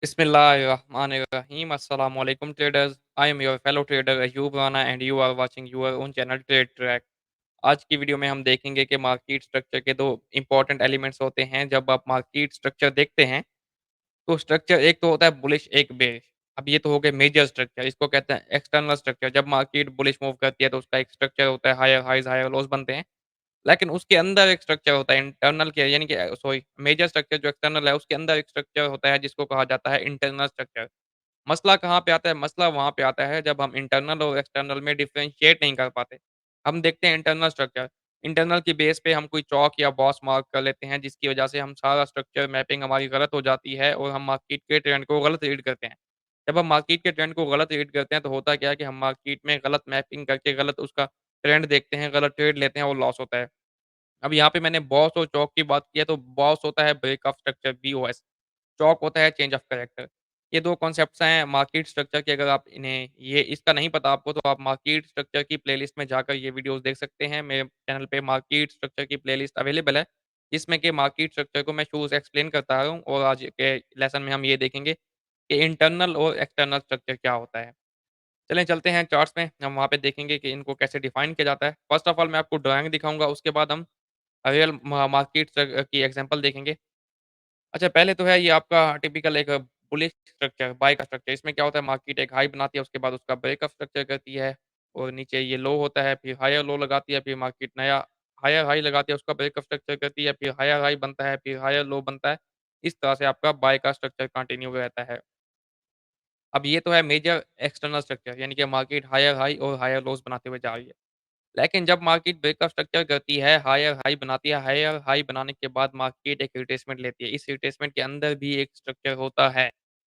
Bismillahirrahmanirrahim. Assalamu alaikum traders. I am your fellow trader Ayub Rana and you are watching your own channel Trade Track. आज की video में हम देखेंगे कि market structure के दो इंपॉर्टेंट एलिमेंट्स होते हैं जब आप मार्केट स्ट्रक्चर देखते हैं। तो स्ट्रक्चर एक तो होता है बुलिश एक बेरिश। अब ये तो हो गए मेजर स्ट्रक्चर, इसको कहते हैं एक्सटर्नल स्ट्रक्चर। जब मार्केट बुलिश मूव करती है तो उसका एक स्ट्रक्चर होता है, हायर हाइज हायर लोज बनते हैं। लेकिन उसके अंदर एक स्ट्रक्चर होता है इंटरनल के, यानी कि सॉरी, मेजर स्ट्रक्चर जो एक्सटर्नल है उसके अंदर एक स्ट्रक्चर होता है जिसको कहा जाता है इंटरनल स्ट्रक्चर। मसला कहाँ पे आता है? मसला वहाँ पे आता है जब हम इंटरनल और एक्सटर्नल में डिफरेंशिएट नहीं कर पाते। हम देखते हैं इंटरनल स्ट्रक्चर, इंटरनल की बेस पे हम कोई चौक या बॉक्स मार्क कर लेते हैं जिसकी वजह से हम सारा स्ट्रक्चर मैपिंग हमारी गलत हो जाती है और हम मार्केट के ट्रेंड को गलत रीड करते हैं। जब हम मार्केट के ट्रेंड को गलत रीड करते हैं तो होता क्या है कि हम मार्केट में गलत मैपिंग करके गलत उसका ट्रेंड देखते हैं, गलत ट्रेड लेते हैं और लॉस होता है। अब यहाँ पे मैंने बॉस और चौक की बात की है, तो बॉस होता है ब्रेक ऑफ स्ट्रक्चर बीओएस, चौक होता है चेंज ऑफ कैरेक्टर। ये 2 कॉन्सेप्ट्स हैं मार्केट स्ट्रक्चर के। अगर आप इन्हें ये इसका नहीं पता आपको तो आप मार्केट स्ट्रक्चर की प्लेलिस्ट में जाकर ये वीडियोज़ देख सकते हैं। मेरे चैनल पे मार्केट स्ट्रक्चर की प्लेलिस्ट अवेलेबल है, जिसमें कि मार्केट स्ट्रक्चर को मैं शुरू से एक्सप्लेन करता आ रहा हूँ और आज के लेसन में हम ये देखेंगे कि इंटरनल और एक्सटर्नल स्ट्रक्चर क्या होता है। चलें चलते हैं चार्ट्स में, हम वहाँ पे देखेंगे कि इनको कैसे डिफाइन किया जाता है। फर्स्ट ऑफ ऑल मैं आपको ड्राइंग दिखाऊँगा, उसके बाद हम रियल मार्केट की एग्ज़ाम्पल देखेंगे। अच्छा, पहले तो है ये आपका टिपिकल एक बुलिश स्ट्रक्चर, बाय का स्ट्रक्चर। इसमें क्या होता है, मार्केट एक हाई बनाती है, उसके बाद उसका ब्रेकअप स्ट्रक्चर करती है और नीचे ये लो होता है, फिर हायर लो लगाती है, फिर मार्केट नया हायर हाई लगाती है, उसका ब्रेकअप स्ट्रक्चर करती है, फिर हायर हाई बनता है, फिर हायर लो बनता है। इस तरह से आपका बाय का स्ट्रक्चर कंटिन्यू रहता है। अब ये तो है मेजर एक्सटर्नल स्ट्रक्चर, यानी कि मार्केट हायर हाई और हायर लोज़ बनाते हुए जा रही है। लेकिन जब मार्केट ब्रेकअप स्ट्रक्चर करती है, हायर हाई बनाती है, हायर हाई बनाने के बाद मार्केट एक रिट्रेसमेंट लेती है। इस रिट्रेसमेंट के अंदर भी एक स्ट्रक्चर होता है,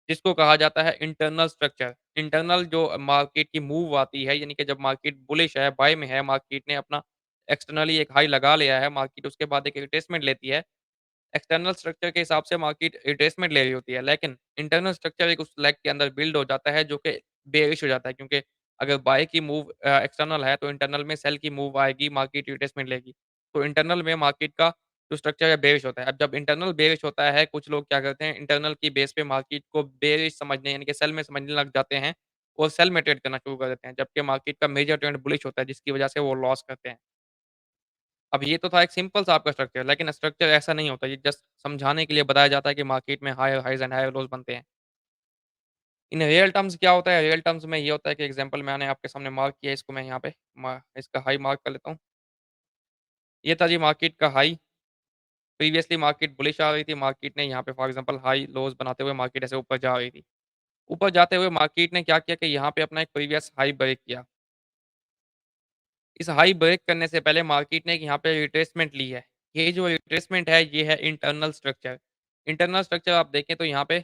जिसको कहा जाता है इंटरनल स्ट्रक्चर। इंटरनल जो मार्केट की मूव आती है, यानी कि जब मार्केट बुलिश है, बाय में है, मार्केट ने अपना एक्सटर्नली एक हाई लगा लिया है, मार्केट उसके बाद एक रिट्रेसमेंट लेती है। एक्सटर्नल स्ट्रक्चर के हिसाब से मार्केट रिट्रेसमेंट ले रही होती है, लेकिन इंटरनल स्ट्रक्चर एक उस लेग के अंदर बिल्ड हो जाता है जो कि बेयरिश हो जाता है, क्योंकि अगर बाय की मूव एक्सटर्नल है तो इंटरनल में सेल की मूव आएगी, मार्केट रिट्रेसमेंट लेगी। तो इंटरनल में मार्केट का जो स्ट्रक्चर है बेयरिश होता है। अब जब इंटरनल बेयरिश होता है, कुछ लोग क्या करते हैं, इंटरनल की बेस पे मार्केट को बेयरिश समझने, यानी कि सेल में समझने लग जाते हैं और सेल में ट्रेड करना शुरू कर देते हैं, जबकि मार्केट का मेजर ट्रेंड बुलिश होता है जिसकी वजह से वो लॉस करते हैं। अब ये तो था एक सिंपल सा आपका स्ट्रक्चर, लेकिन स्ट्रक्चर ऐसा नहीं होता। ये जस्ट समझाने के लिए बताया जाता है कि मार्केट में higher highs and higher lows बनते हैं। इन रियल टर्म्स क्या होता है? रियल टर्म्स में ये होता है कि एग्ज़ाम्पल मैंने आपके सामने मार्क किया है, इसको मैं यहाँ पे इसका हाई मार्क कर लेता हूँ। ये था जी मार्केट का हाई। प्रीवियसली मार्केट बुलिश आ रही थी, मार्केट ने यहाँ पे फॉर एग्ज़ाम्पल हाई लोज़ बनाते हुए मार्केट ऐसे ऊपर जा रही थी। ऊपर जाते हुए मार्केट ने क्या किया कि यहाँ पे अपना एक प्रीवियस हाई ब्रेक किया। इस हाई ब्रेक करने से पहले मार्केट ने एक यहाँ पे रिट्रेसमेंट ली है। ये जो रिट्रेसमेंट है, ये है इंटरनल स्ट्रक्चर। इंटरनल स्ट्रक्चर आप देखें तो यहाँ पे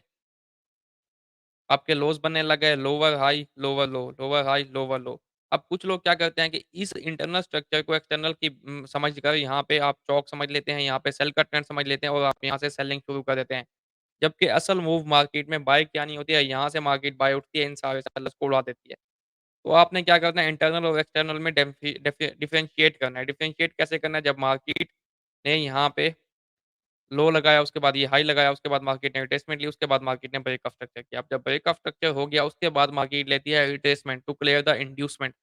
आपके लोज़ बनने लग गए, लोवर हाई, लोवर लो, लोवर हाई, लोवर लो। अब कुछ लोग क्या करते हैं कि इस इंटरनल स्ट्रक्चर को एक्सटर्नल की समझकर यहाँ पे आप चौक समझ लेते हैं, यहाँ पे सेल का ट्रेंड समझ लेते हैं और आप यहाँ से सेलिंग शुरू कर देते हैं। जबकि असल मूव मार्केट में बाय क्या नहीं होती है, यहाँ से मार्केट बाय उठती है, इन सारे सेलर्स को उड़ा देती है। तो आपने क्या करना है, इंटरनल और एक्सटर्नल में डिफरेंशिएट करना है। डिफरेंशिएट कैसे करना है? जब मार्केट ने यहाँ पे लो लगाया, उसके बाद ये हाई लगाया, उसके बाद मार्केट ने रिट्रेसमेंट ली, उसके बाद मार्केट ने ब्रेक ऑफ स्ट्रक्चर किया। अब जब ब्रेक ऑफ स्ट्रक्चर हो गया, उसके बाद मार्केट लेती है retracement to clear the inducement.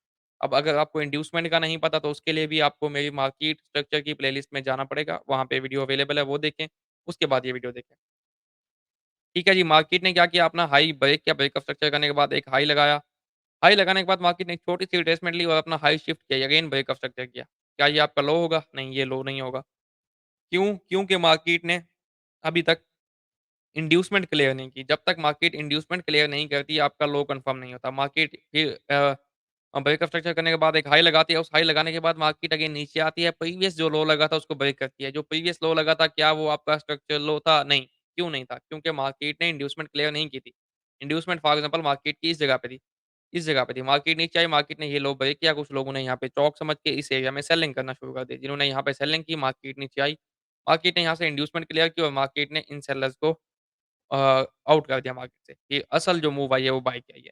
अब अगर आपको इंड्यूसमेंट का नहीं पता तो उसके लिए भी आपको मेरी मार्केट स्ट्रक्चर की प्लेलिस्ट में जाना पड़ेगा, वहाँ पे वीडियो अवेलेबल है, वो देखें, उसके बाद ये वीडियो देखें। ठीक है जी, मार्केट ने क्या किया, अपना हाई ब्रेक किया, ब्रेक ऑफ स्ट्रक्चर करने के बाद एक हाई लगाया। हाई लगाने के बाद मार्केट ने एक छोटी-सी रिट्रेसमेंट ली और अपना हाई शिफ्ट किया, अगेन ब्रेक ऑफ स्ट्रक्चर किया। क्या ये आपका लो होगा? नहीं, ये लो नहीं होगा। क्यों? क्योंकि मार्केट ने अभी तक इंड्यूसमेंट क्लियर नहीं की। जब तक मार्केट इंड्यूसमेंट क्लियर नहीं करती, आपका लो कन्फर्म नहीं होता। मार्केट फिर ब्रेकअप स्ट्रक्चर करने के बाद एक हाई लगाती है, उस हाई लगाने के बाद मार्केट अगेन नीचे आती है, प्रीवियस जो लो लगा था उसको ब्रेक करती है। जो प्रीवियस लो लगा था, क्या वो आपका स्ट्रक्चर लो था? नहीं। क्यों नहीं था? क्योंकि मार्केट ने इंड्यूसमेंट क्लियर नहीं की थी। इंड्यूसमेंट फॉर एग्जांपल मार्केट की इस जगह पे थी, इस जगह पे थी। मार्केट नीचे आई, मार्केट ने ये लो ब्रेक किया, कुछ लोगों ने यहाँ पे चौक समझ के इस एरिया में सेलिंग करना शुरू कर दी। जिन्होंने यहाँ पे सेलिंग की, मार्केट नीचे आई, मार्केट ने यहाँ से इंड्यूसमेंट क्लियर की और मार्केट ने इन सेलर्स को आउट कर दिया मार्केट से, कि असल जो मूव आई है वो बाय की आई है।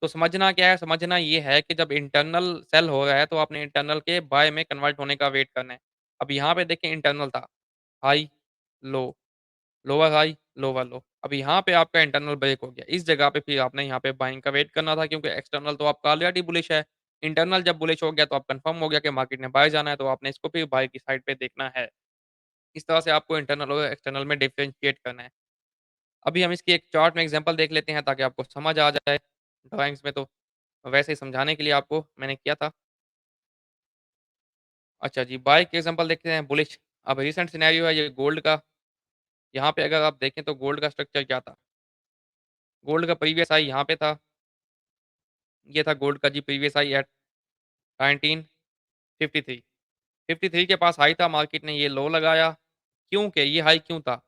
तो समझना क्या है? समझना ये है कि जब इंटरनल सेल हो रहा है तो आपने इंटरनल के बाय में कन्वर्ट होने का वेट करना है। अब यहाँ पे देखिए इंटरनल था, हाई, लो, लोअर हाई, लोअर लो। अब यहाँ पे आपका इंटरनल ब्रेक हो गया। इस जगह पे फिर आपने यहाँ पे बाइंग का वेट करना था क्योंकि एक्सटर्नल तो आपका ऑलरेडी बुलिश है। इंटरनल जब बुलिश हो गया तो आप कन्फर्म हो गया कि मार्केट ने बाय जाना है, तो आपने इसको फिर बाय की साइड पे देखना है। इस तरह से आपको इंटरनल और एक्सटर्नल में डिफरेंशिएट करना है। अभी हम इसकी एक चार्ट में एग्ज़ाम्पल देख लेते हैं ताकि आपको समझ आ जाए। ड्राइंग्स में तो वैसे ही समझाने के लिए आपको मैंने किया था। अच्छा जी, बाय के एग्ज़ाम्पल देखते हैं बुलिश। अब रिसेंट सिनेरियो है ये गोल्ड का। यहाँ पे अगर आप देखें तो गोल्ड का स्ट्रक्चर क्या था? गोल्ड का प्रीवियस हाई यहाँ पे था। ये था गोल्ड का जी प्रीवियस हाई एट 1953। 53 के पास हाई था, मार्केट ने ये लो लगाया। क्योंकि ये हाई क्यों था?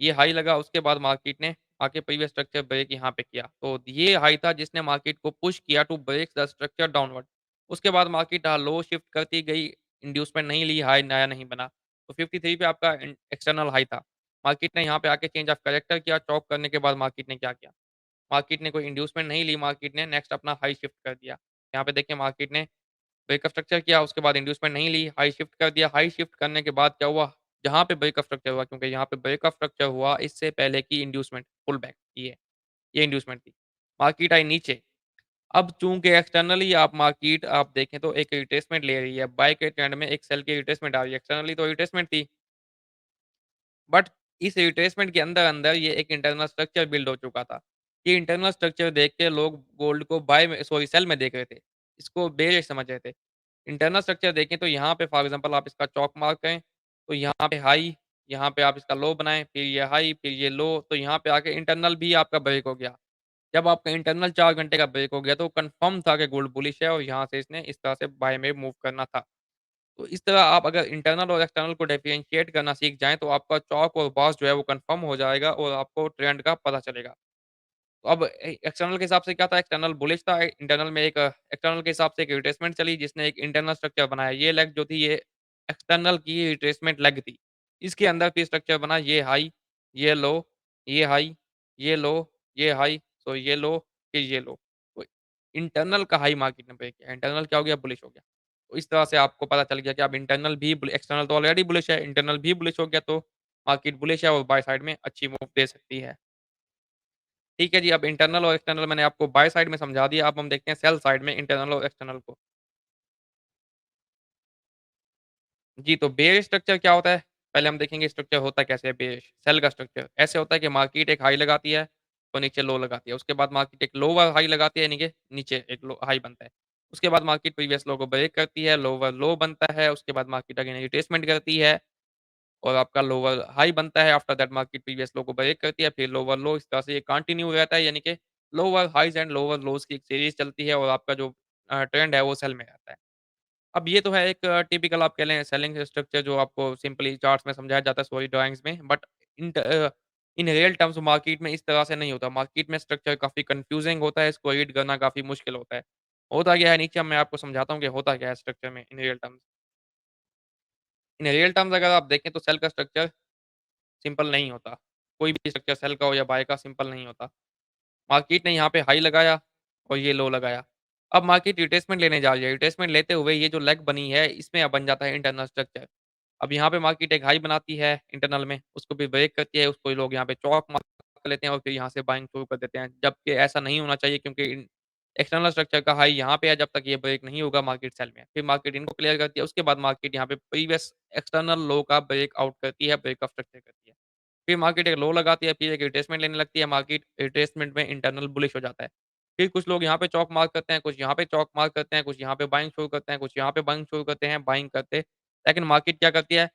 ये हाई लगा, उसके बाद मार्केट ने आके प्रीवियस स्ट्रक्चर ब्रेक यहाँ पे किया। तो ये हाई था जिसने मार्केट को पुश किया to break the structure downward. उसके बाद मार्केट लो शिफ्ट करती गई, इंड्यूसमेंट नहीं ली, हाई नया नहीं बना। तो 53 पे आपका एक्सटर्नल हाई था। मार्केट ने यहाँ पे आके चेंज ऑफ कैरेक्टर किया, चॉक करने के बाद मार्केट ने क्या किया? मार्केट ने कोई इंड्यूसमेंट नहीं ली, मार्केट ने नेक्स्ट अपना हाई शिफ्ट कर दिया। यहाँ पे देखिए मार्केट ने ब्रेकअप स्ट्रक्चर किया, उसके बाद इंड्यूसमेंट नहीं ली, हाई शिफ्ट कर दिया। हाई शिफ्ट करने के बाद क्या हुआ? जहाँ पे ब्रेकअप स्ट्रक्चर हुआ, क्योंकि यहाँ पे ब्रेकअप स्ट्रक्चर हुआ इससे पहले की इंड्यूसमेंट पुल बैक की है, ये इंड्यूसमेंट थी। मार्केट आई नीचे। अब चूँकि एक्सटर्नली आप मार्केट आप देखें तो एक रिट्रेसमेंट ले रही है, बाय के ट्रेंड में एक सेल की रिट्रेसमेंट आ रही है, एक्सटर्नली तो रिट्रेसमेंट थी। बट इस रिट्रेसमेंट के अंदर-अंदर ये एक इंटरनल स्ट्रक्चर बिल्ड हो चुका था। ये इंटरनल स्ट्रक्चर देख के लोग गोल्ड को बाय में सॉरी सेल में देख रहे थे। इसको बेयरिश समझ रहे थे। इंटरनल स्ट्रक्चर देखें तो यहाँ पे फॉर एग्ज़ाम्पल आप इसका चॉक मार्क करें, तो यहाँ पे हाई, यहाँ पे आप इसका लो बनाएँ, फिर ये हाई, फिर ये लो, तो यहाँ पे आके इंटरनल भी आपका ब्रेक हो गया। जब आपका इंटरनल 4 घंटे का ब्रेक हो गया तो कन्फर्म था कि गोल्ड बुलिश है और यहाँ से इसने इस तरह से बाय में मूव करना था। तो इस तरह आप अगर इंटरनल और एक्सटर्नल को डिफरेंशिएट करना सीख जाएँ तो आपका चॉक और बॉस जो है वो कन्फर्म हो जाएगा और आपको ट्रेंड का पता चलेगा। तो अब एक्सटर्नल के हिसाब से क्या था, एक्सटर्नल बुलिश था, इंटरनल में एक एक्सटर्नल के हिसाब से एक रिट्रेसमेंट चली जिसने एक इंटरनल स्ट्रक्चर बनाया। ये लेग जो थी ये एक्सटर्नल की रिट्रेसमेंट लेग थी। इसके अंदर फिर स्ट्रक्चर बना ये हाई, ये लो, ये हाई, ये लो, ये हाई, तो ये लो, फिर ये लो। तो इंटरनल का हाई मार्केट ने ब्रेक किया, इंटरनल क्या हो गया? बुलिश हो गया। तो इस तरह से आपको पता चल गया कि अब इंटरनल भी एक्सटर्नल तो ऑलरेडी बुलिश है, इंटरनल भी बुलिश हो गया तो मार्केट बुलिश है और बाय साइड में अच्छी मूव दे सकती है। ठीक है जी, अब इंटरनल और एक्सटर्नल मैंने आपको बाय साइड में समझा दिया, अब हम देखते हैं सेल साइड में इंटरनल और एक्सटर्नल को। जी, तो बेयरिश स्ट्रक्चर क्या होता है? पहले हम देखेंगे स्ट्रक्चर होता कैसे है बेयरिश, सेल का स्ट्रक्चर। ऐसे होता है कि मार्केट एक हाई लगाती है और नीचे लो लगाती है। उसके बाद मार्केट एक लोअर हाई लगाती है यानी कि नीचे एक लो हाई बनता है। उसके बाद मार्केट प्रीवियस लो को ब्रेक करती है, लोअर लो बनता है, उसके बाद मार्केट अगेन रिट्रेसमेंट करती है और आपका लोअर हाई बनता है। आफ्टर दैट मार्केट प्रीवियस लो को ब्रेक करती है, फिर लोअर लो, इस तरह से ये कंटिन्यू रहता है यानी कि lower highs and lower lows की एक सीरीज़ चलती है और आपका जो ट्रेंड है वो सेल में रहता है। अब ये तो है एक टिपिकल आप कह लें सेलिंग स्ट्रक्चर जो आपको सिंपली चार्ट्स में समझाया जाता है सॉरी ड्राइंग्स में, but in real terms market में इस तरह से नहीं होता। मार्केट में स्ट्रक्चर काफ़ी कन्फ्यूजिंग होता है, इसको रीड करना काफ़ी मुश्किल होता है। होता क्या है नीचे मैं आपको समझाता हूँ कि होता क्या है स्ट्रक्चर में in real terms. In real terms अगर आप देखें तो सेल का स्ट्रक्चर सिंपल नहीं होता। कोई भी स्ट्रक्चर सेल का हो या बाय का सिंपल नहीं होता। मार्केट ने यहाँ पे हाई लगाया और ये लो लगाया। अब मार्केट रिट्रेसमेंट लेने जा रही है। रिट्रेसमेंट लेते हुए ये जो लेग बनी है इसमें अब बन जाता है इंटरनल स्ट्रक्चर। अब यहाँ पे मार्केट एक हाई बनाती है इंटरनल में, उसको भी ब्रेक करती है, उसको लोग यहाँ पे चौक मार लेते हैं और फिर यहाँ से बाइंग शुरू कर देते हैं। जबकि ऐसा नहीं होना चाहिए क्योंकि एक्सटर्नल स्ट्रक्चर का हाई यहाँ पे है, जब तक ये ब्रेक नहीं होगा मार्केट सेल में। फिर मार्केट इनको क्लियर करती है, उसके बाद मार्केट यहाँ पे प्रीवियस एक्सटर्नल लो का ब्रेक आउट करती है, ब्रेकअप स्ट्रक्चर करती है। फिर मार्केट एक लो लगाती है, फिर एक रिट्रेसमेंट लेने लगती है, मार्केट रिट्रेसमेंट में इंटरनल बुलिश हो जाता है। फिर कुछ लोग यहाँ पे चौक मार्क करते हैं, कुछ यहाँ पे चौक मार्क करते हैं, कुछ यहाँ पे बाइंग शुरू करते हैं, कुछ यहाँ पे बाइंग शुरू करते हैं, बाइंग करते लेकिन मार्केट क्या करती है,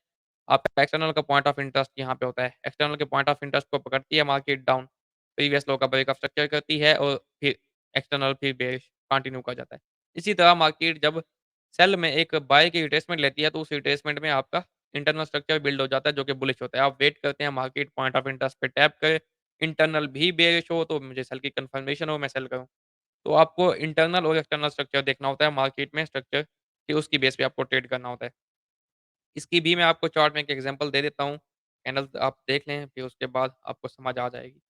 आपका एक्सटर्नल का पॉइंट ऑफ इंटरेस्ट यहाँ पे होता है। एक्सटर्नल के पॉइंट ऑफ इंटरेस्ट को पकड़ती है मार्केट डाउन, प्रीवियस लो का ब्रेकअप स्ट्रक्चर करती है और फिर एक्सटर्नल फिर बेयरिश कंटिन्यू कर जाता है। इसी तरह मार्केट जब सेल में एक बाय की रिट्रेसमेंट लेती है, तो उस रिट्रेसमेंट में आपका इंटरनल स्ट्रक्चर बिल्ड हो जाता है, जो कि बुलिश होता है। आप वेट करते हैं मार्केट पॉइंट ऑफ इंटरेस्ट पे टैप करे, इंटरनल भी बेयरिश हो, तो मुझे सेल की कन्फर्मेशन हो, मैं सेल करूँ। तो आपको इंटरनल और एक्सटर्नल स्ट्रक्चर देखना होता है मार्केट में स्ट्रक्चर, फिर उसकी बेस पे आपको ट्रेड करना होता है। इसकी भी मैं आपको चार्ट में एक एग्ज़ाम्पल दे देता हूँ। कैंडल्स आप देख लें, फिर उसके बाद आपको समझ आ जाएगी।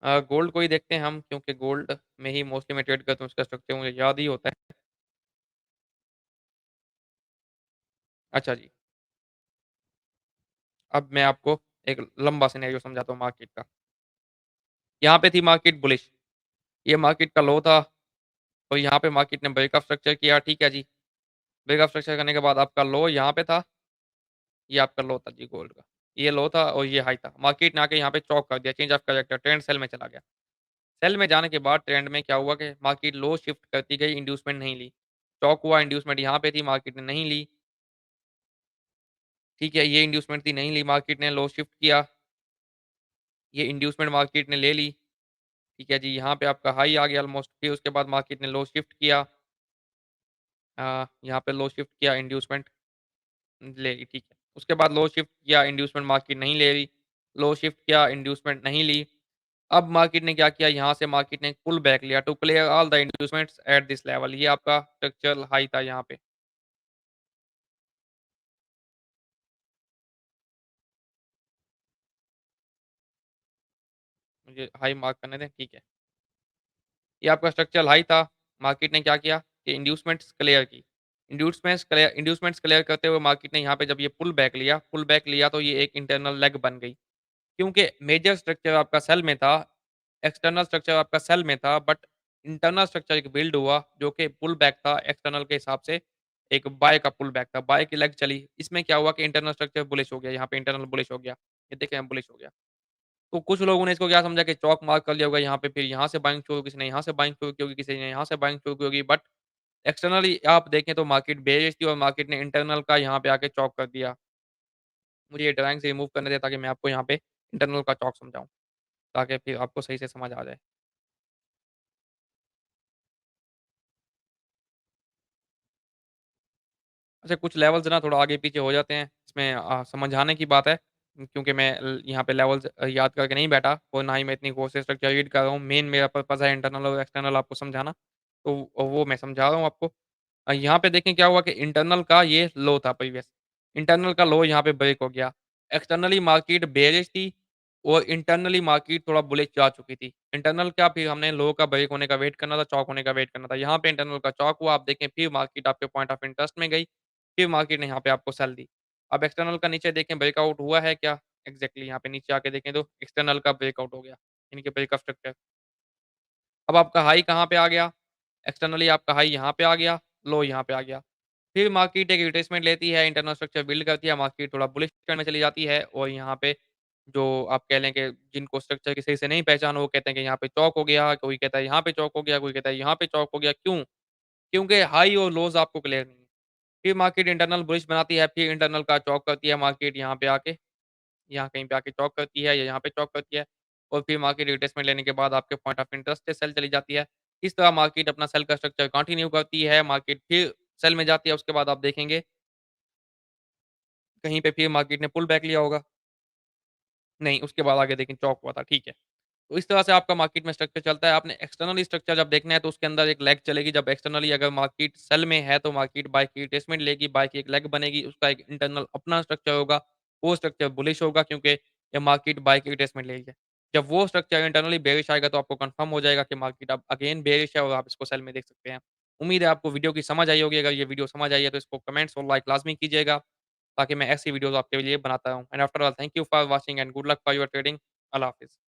गोल्ड को ही देखते हैं हम क्योंकि गोल्ड में ही मोस्टली मैं ट्रेड करता हूँ, उसका स्ट्रक्चर मुझे याद ही होता है। अच्छा जी, अब मैं आपको एक लंबा सिनेरियो समझाता हूँ मार्केट का। यहाँ पे थी मार्केट बुलिश, ये मार्केट का लो था और यहाँ पे मार्केट ने ब्रेकअप स्ट्रक्चर किया, ठीक है जी। ब्रेकअप स्ट्रक्चर करने के बाद आपका लो यहाँ पे था, ये आपका लो था जी गोल्ड का। ये लो था और ये हाई था। मार्केट ने आके यहाँ पे चॉक कर दिया, change of character, trend sell में चला गया। सेल में जाने के बाद ट्रेंड में क्या हुआ कि मार्केट लो शिफ्ट करती गई, इंड्यूसमेंट नहीं ली। चॉक हुआ, इंड्यूसमेंट यहाँ पे थी, मार्केट ने नहीं ली, ठीक है। ये इंड्यूसमेंट थी, नहीं ली मार्केट ने, लो शिफ्ट किया, ये इंड्यूसमेंट मार्केट ने ले ली, ठीक है जी। यहाँ पे आपका हाई आ गया ऑलमोस्ट, फिर उसके बाद मार्केट ने लो शिफ्ट किया, यहाँ पे लो शिफ्ट किया, इंड्यूसमेंट ले ली, ठीक है। उसके बाद लो शिफ्ट किया, इंड्यूसमेंट मार्केट नहीं ले रही, लो शिफ्ट किया, इंड्यूसमेंट नहीं ली। अब मार्केट ने क्या किया, यहाँ से मार्केट ने पुल बैक लिया to clear all the inducements at this level, ये आपका स्ट्रक्चरल हाई था यहाँ पे। मुझे हाई मार्क करने दें, ठीक है। ये आपका स्ट्रक्चरल हाई था, मार्केट ने क्या किया कि इंड्यूसमेंट्स क्लियर की। इंड्यूसमेंट्स क्लियर करते हुए मार्केट ने यहाँ पे जब ये पुल बैक लिया तो ये एक इंटरनल लेग बन गई। क्योंकि मेजर स्ट्रक्चर आपका सेल में था, एक्सटर्नल स्ट्रक्चर आपका सेल में था, बट इंटरनल स्ट्रक्चर एक बिल्ड हुआ जो कि पुल बैक था एक्सटर्नल के हिसाब से, एक बाय का पुल बैक था, बाय की लेग चली। इसमें क्या हुआ कि इंटरनल स्ट्रक्चर बुलिश हो गया, यहाँ पे इंटरनल बुलिश हो गया। ये देखें बुलिश हो गया। तो कुछ लोगों ने इसको क्या समझा कि चौक मार्क कर लिया होगा यहाँ पे, फिर यहाँ से बाइंग शुरू होगी, किसी ने यहाँ से बाइंग शुरू की होगी, किसी ने यहाँ से बाइंग शुरू की होगी, बट एक्सटर्नली आप देखें तो मार्केट बेयरिश थी और मार्केट ने इंटरनल का यहाँ पे आके चॉक कर दिया। मुझे ये ड्राइंग से रिमूव करने दें ताकि मैं आपको यहाँ पे इंटरनल का चॉक समझाऊँ, ताकि फिर आपको सही से समझ आ जाए। अच्छा, कुछ लेवल्स ना थोड़ा आगे-पीछे हो जाते हैं, इसमें समझाने की बात है, क्योंकि मैं यहाँ पे लेवल्स याद करके नहीं बैठा और ना ही मैं इतनी कोर्सेज़ स्ट्रक्चर रीड कर रहा हूँ। मेन मेरा पर्पज़ है इंटरनल और एक्सटर्नल आपको समझाना, तो वो मैं समझा रहा हूँ आपको। यहाँ पे देखें क्या हुआ कि इंटरनल का ये लो था प्रीवियस, इंटरनल का लो यहाँ पे ब्रेक हो गया। एक्सटर्नली मार्केट बेयरिश थी और इंटरनली मार्केट थोड़ा बुलिश जा चुकी थी। इंटरनल क्या, फिर हमने लो का ब्रेक होने का वेट करना था, चॉक होने का वेट करना था। यहाँ पे इंटरनल का चॉक हुआ, आप देखें फिर मार्केट आपके पॉइंट ऑफ इंटरेस्ट में गई, फिर मार्केट ने यहाँ पे आपको सेल दी। अब एक्सटर्नल का नीचे देखें ब्रेकआउट हुआ है क्या? एग्ज़ैक्टली यहाँ पे नीचे आके देखें तो एक्सटर्नल का ब्रेकआउट हो गया, यानी कि ब्रेक ऑफ स्ट्रक्चर। अब आपका हाई कहाँ पे आ गया? एक्सटर्नली आपका हाई यहाँ पे आ गया, लो यहाँ पे आ गया। फिर मार्केट एक रिट्रेसमेंट लेती है, इंटरनल स्ट्रक्चर बिल्ड करती है, मार्केट थोड़ा बुलिश ट्रेंड में चली जाती है और यहाँ पे जो आप कह लें कि जिनको स्ट्रक्चर की सही से नहीं पहचान, वो कहते हैं कि यहाँ पे चौक हो गया, कोई कहता है यहाँ पे चौक हो गया, कोई कहता है यहाँ पे चौक हो गया। क्यों? क्योंकि हाई और लोज़ आपको क्लियर नहीं है। फिर मार्केट इंटरनल बुलिश बनाती है, फिर इंटरनल का चॉक करती है मार्केट यहाँ पे आके, यहाँ कहीं पे आके चॉक करती है या यहाँ पे चॉक करती है और फिर मार्केट रिट्रेसमेंट लेने के बाद आपके पॉइंट ऑफ इंटरेस्ट से सेल चली जाती है। इस तरह मार्केट अपना सेल का स्ट्रक्चर कंटिन्यू करती है, मार्केट फिर सेल में जाती है, उसके बाद आप देखेंगे कहीं पे फिर मार्केट ने पुल बैक लिया होगा। नहीं, उसके बाद आगे देखें चॉक हुआ था, ठीक है। तो इस तरह से आपका मार्केट में स्ट्रक्चर चलता है। आपने एक्सटर्नली स्ट्रक्चर जब देखना है तो उसके अंदर एक लेग चलेगी, जब एक्सटर्नली अगर मार्केट सेल में है तो मार्केट बाय की रिट्रेसमेंट लेगी, बाय की एक लेग बनेगी, उसका एक इंटरनल अपना स्ट्रक्चर होगा, वो स्ट्रक्चर बुलिश होगा क्योंकि ये मार्केट बाय की रिट्रेसमेंट ले रही है। जब वो स्ट्रक्चर इंटरनली बेयरिश आएगा तो आपको कन्फर्म हो जाएगा कि मार्केट अब अगेन बेयरिश है और आप इसको सेल में देख सकते हैं। उम्मीद है आपको वीडियो की समझ आई होगी, अगर ये वीडियो समझ आई है तो इसको कमेंट्स और लाइक लाज़मी कीजिएगा, ताकि मैं ऐसी वीडियोज़ आपके लिए बनाता रहूँ। And after all thank you for watching and good luck for your trading. अल्लाह हाफ़िज़।